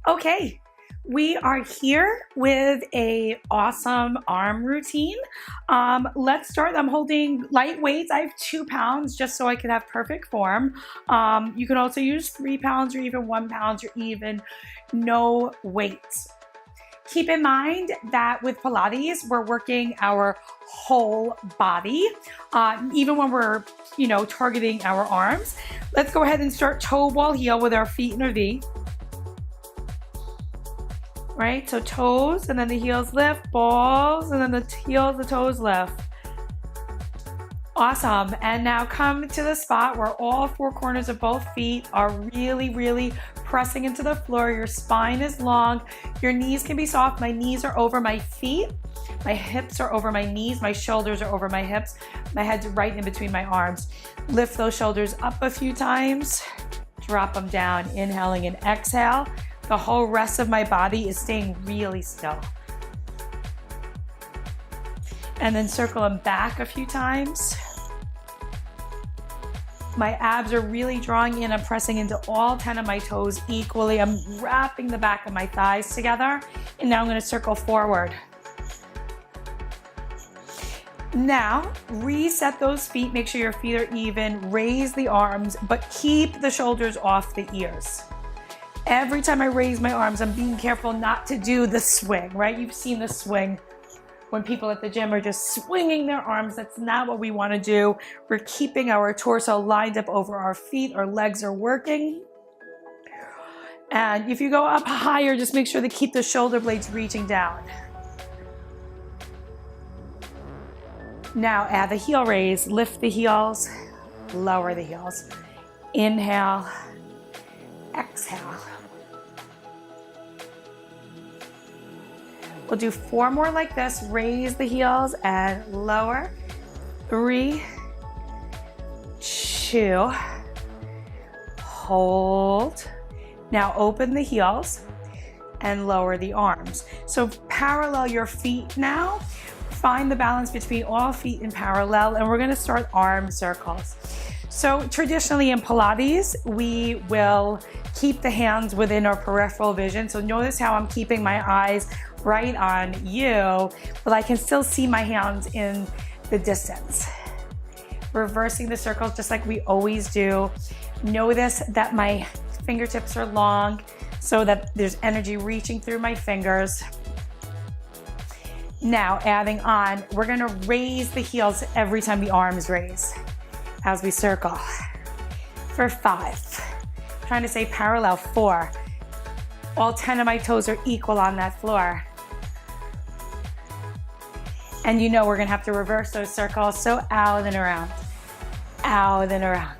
Okay, we are here with a awesome arm routine. Let's start. I'm holding light weights. I have 2 pounds just so I can have perfect form. You can also use 3 pounds or even 1 pound or even no weights. Keep in mind that with Pilates, we're working our whole body, even when we're, targeting our arms. Let's go ahead and start toe ball heel with our feet in a V. Right, so toes, and then the heels lift, balls, and then the heels, the toes lift. Awesome, and now come to the spot where all 4 corners of both feet are really pressing into the floor. Your spine is long, your knees can be soft. My knees are over my feet, my hips are over my knees, my shoulders are over my hips, my head's right in between my arms. Lift those shoulders up a few times, drop them down, inhaling and exhale. The whole rest of my body is staying really still. And then circle them back a few times. My abs are really drawing in. I'm pressing into all 10 of my toes equally. I'm wrapping the back of my thighs together. And now I'm going to circle forward. Now, reset those feet. Make sure your feet are even. Raise the arms, but keep the shoulders off the ears. Every time I raise my arms, I'm being careful not to do the swing, right? You've seen the swing when people at the gym are just swinging their arms. That's not what we want to do. We're keeping our torso lined up over our feet. Our legs are working. And if you go up higher, just make sure to keep the shoulder blades reaching down. Now add the heel raise. Lift the heels, lower the heels. Inhale, exhale. We'll do 4 more like this. Raise the heels and lower. 3, 2, hold. Now open the heels and lower the arms. So parallel your feet now. Find the balance between all feet in parallel, and we're gonna start arm circles. So traditionally in Pilates, we will keep the hands within our peripheral vision. So notice how I'm keeping my eyes right on you, but I can still see my hands in the distance. Reversing the circles just like we always do. Notice that my fingertips are long so that there's energy reaching through my fingers. Now adding on, we're gonna raise the heels every time the arms raise as we circle. For 5, I'm trying to say parallel. 4, all 10 of my toes are equal on that floor. And we're gonna have to reverse those circles, so out and around, out and around.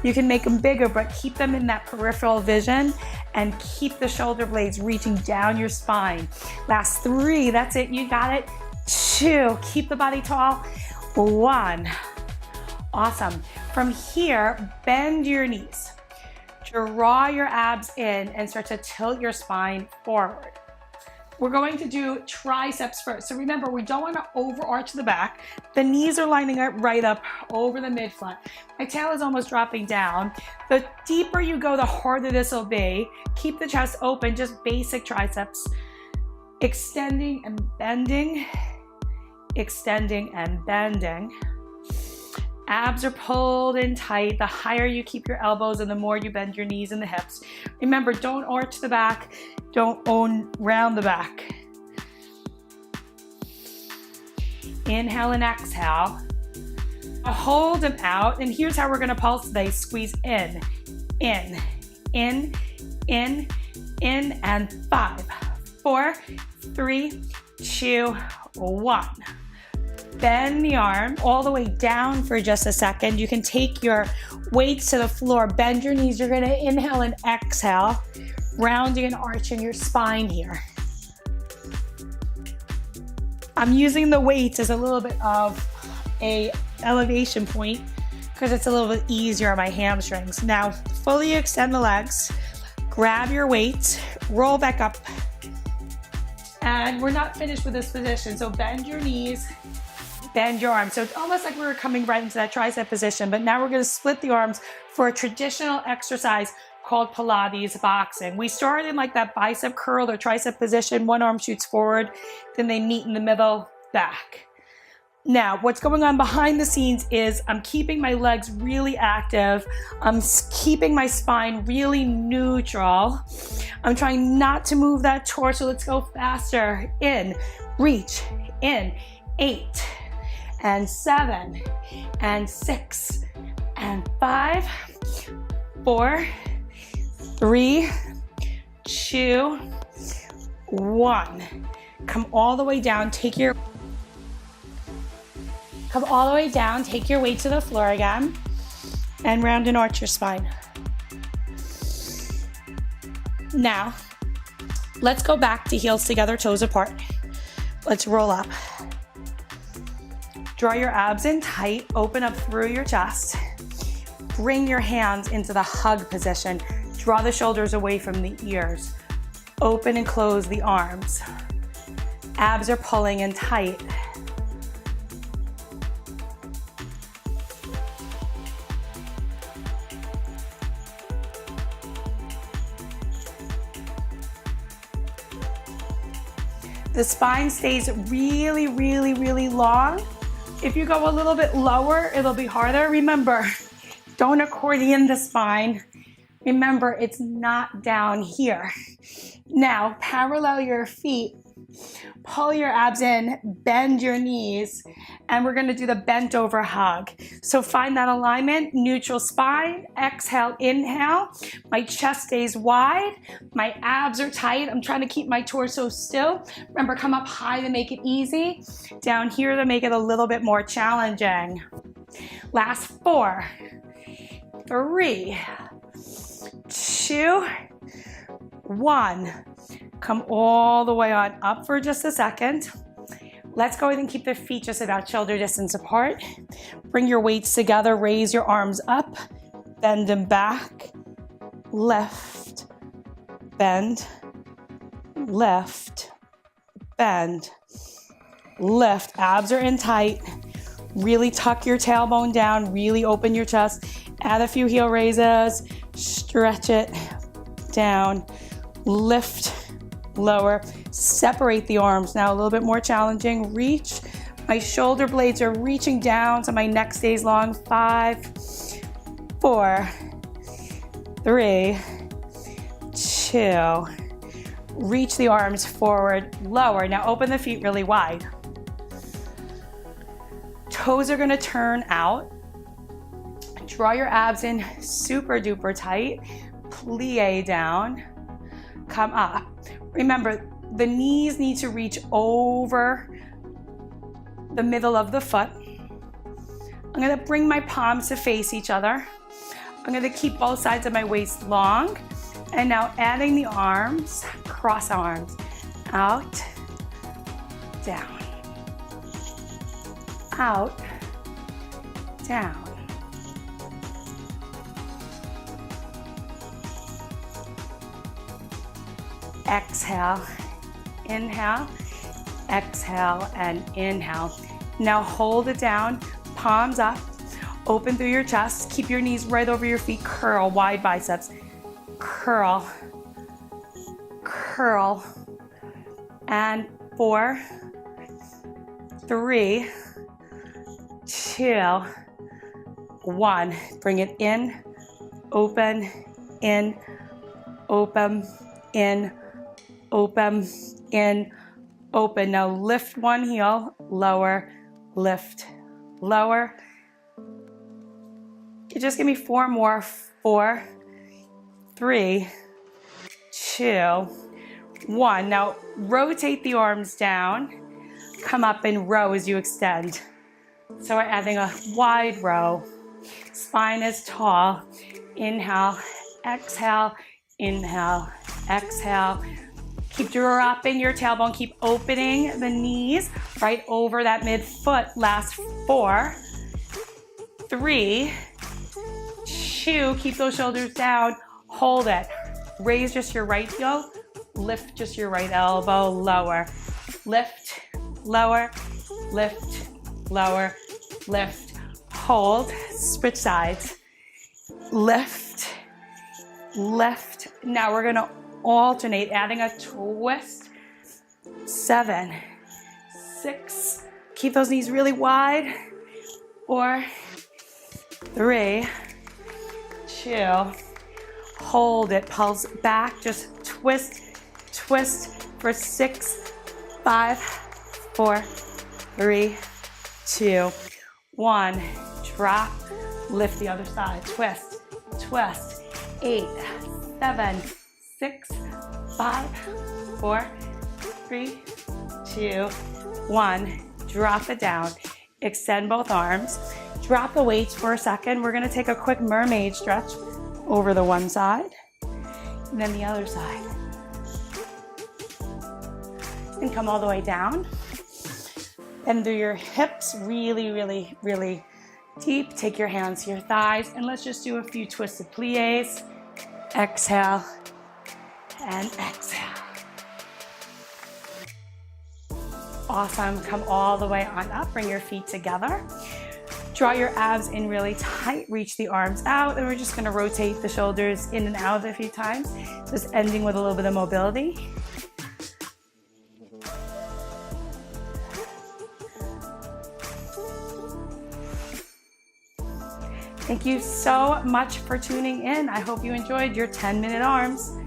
You can make them bigger, but keep them in that peripheral vision and keep the shoulder blades reaching down your spine. Last 3, that's it, you got it. 2, keep the body tall. 1, awesome. From here, bend your knees. Draw your abs in and start to tilt your spine forward. We're going to do triceps first. So remember, we don't want to overarch the back. The knees are lining up right up over the mid-front. My tail is almost dropping down. The deeper you go, the harder this will be. Keep the chest open, just basic triceps. Extending and bending, extending and bending. Abs are pulled in tight. The higher you keep your elbows and the more you bend your knees and the hips. Remember, don't arch the back. Don't round the back. Inhale and exhale. Hold them out. And here's how we're going to pulse today. Squeeze in, in, in, in, in, and 5, 4, 3, 2, 1. Bend the arm all the way down for just a second. You can take your weights to the floor, bend your knees. You're gonna inhale and exhale, rounding and arching your spine here. I'm using the weights as a little bit of a elevation point because it's a little bit easier on my hamstrings. Now, fully extend the legs, grab your weights, roll back up. And we're not finished with this position, so bend your knees, bend your arms. So it's almost like we were coming right into that tricep position, but now we're gonna split the arms for a traditional exercise called Pilates boxing. We start in like that bicep curl or tricep position. One arm shoots forward, then they meet in the middle, back. Now, what's going on behind the scenes is I'm keeping my legs really active. I'm keeping my spine really neutral. I'm trying not to move that torso. Let's go faster. In, reach, in, 8, and 7, and 6, and 5, 4, 3, 2, 1. Come all the way down, Come all the way down, take your weight to the floor again, and round and arch your spine. Now, let's go back to heels together, toes apart. Let's roll up. Draw your abs in tight, open up through your chest. Bring your hands into the hug position. Draw the shoulders away from the ears. Open and close the arms. Abs are pulling in tight. The spine stays really, really, really long. If you go a little bit lower, it'll be harder. Remember, don't accordion the spine. Remember, it's not down here. Now, parallel your feet. Pull your abs in, bend your knees, and we're gonna do the bent over hug. So find that alignment, neutral spine, exhale, inhale. My chest stays wide, my abs are tight. I'm trying to keep my torso still. Remember, come up high to make it easy, down here to make it a little bit more challenging. Last 4, 3, 2, 1. Come all the way on up for just a second. Let's go ahead and keep the feet just about shoulder distance apart. Bring your weights together, raise your arms up, bend them back, lift, bend, lift, bend, lift. Abs are in tight. Really tuck your tailbone down, really open your chest. Add a few heel raises, stretch it down, lift, lower, separate the arms. Now a little bit more challenging. Reach. My shoulder blades are reaching down so my neck stays long. 5, 4, 3, 2. Reach the arms forward, lower. Now open the feet really wide. Toes are gonna turn out. Draw your abs in super duper tight. Plie down. Come up. Remember, the knees need to reach over the middle of the foot. I'm gonna bring my palms to face each other. I'm gonna keep both sides of my waist long. And now adding the arms, cross arms, out, down, out, down. Exhale, inhale, exhale, and inhale. Now hold it down, palms up, open through your chest, keep your knees right over your feet, curl, wide biceps, curl, curl, and 4, 3, 2, 1. Bring it in, open, open, in, open, in, open. Now lift one heel, lower, lift, lower. You just give me 4 more. 4, 3, 2, 1. Now rotate the arms down. Come up and row as you extend. So we're adding a wide row. Spine is tall. Inhale, exhale, inhale, exhale. Keep dropping your tailbone. Keep opening the knees right over that midfoot. Last 4, 3, 2. Keep those shoulders down. Hold it. Raise just your right heel. Lift just your right elbow. Lower. Lift, lower, lift, lower, lift. Hold. Switch sides. Lift, lift. Now we're gonna alternate, adding a twist. 7, 6, keep those knees really wide. 4, 3, 2, hold it, pulse back, just twist, twist for 6, 5, 4, 3, 2, 1. Drop, lift the other side, twist, twist. 8, 7, 6, 5, 4, 3, 2, 1. Drop it down. Extend both arms. Drop the weights for a second. We're gonna take a quick mermaid stretch over the one side and then the other side. And come all the way down. Bend through your hips really, really, really deep. Take your hands to your thighs and let's just do a few twisted plies. Exhale and exhale. Awesome. Come all the way on up. Bring your feet together. Draw your abs in really tight. Reach the arms out. And we're just going to rotate the shoulders in and out a few times. Just ending with a little bit of mobility. Thank you so much for tuning in. I hope you enjoyed your 10-minute arms.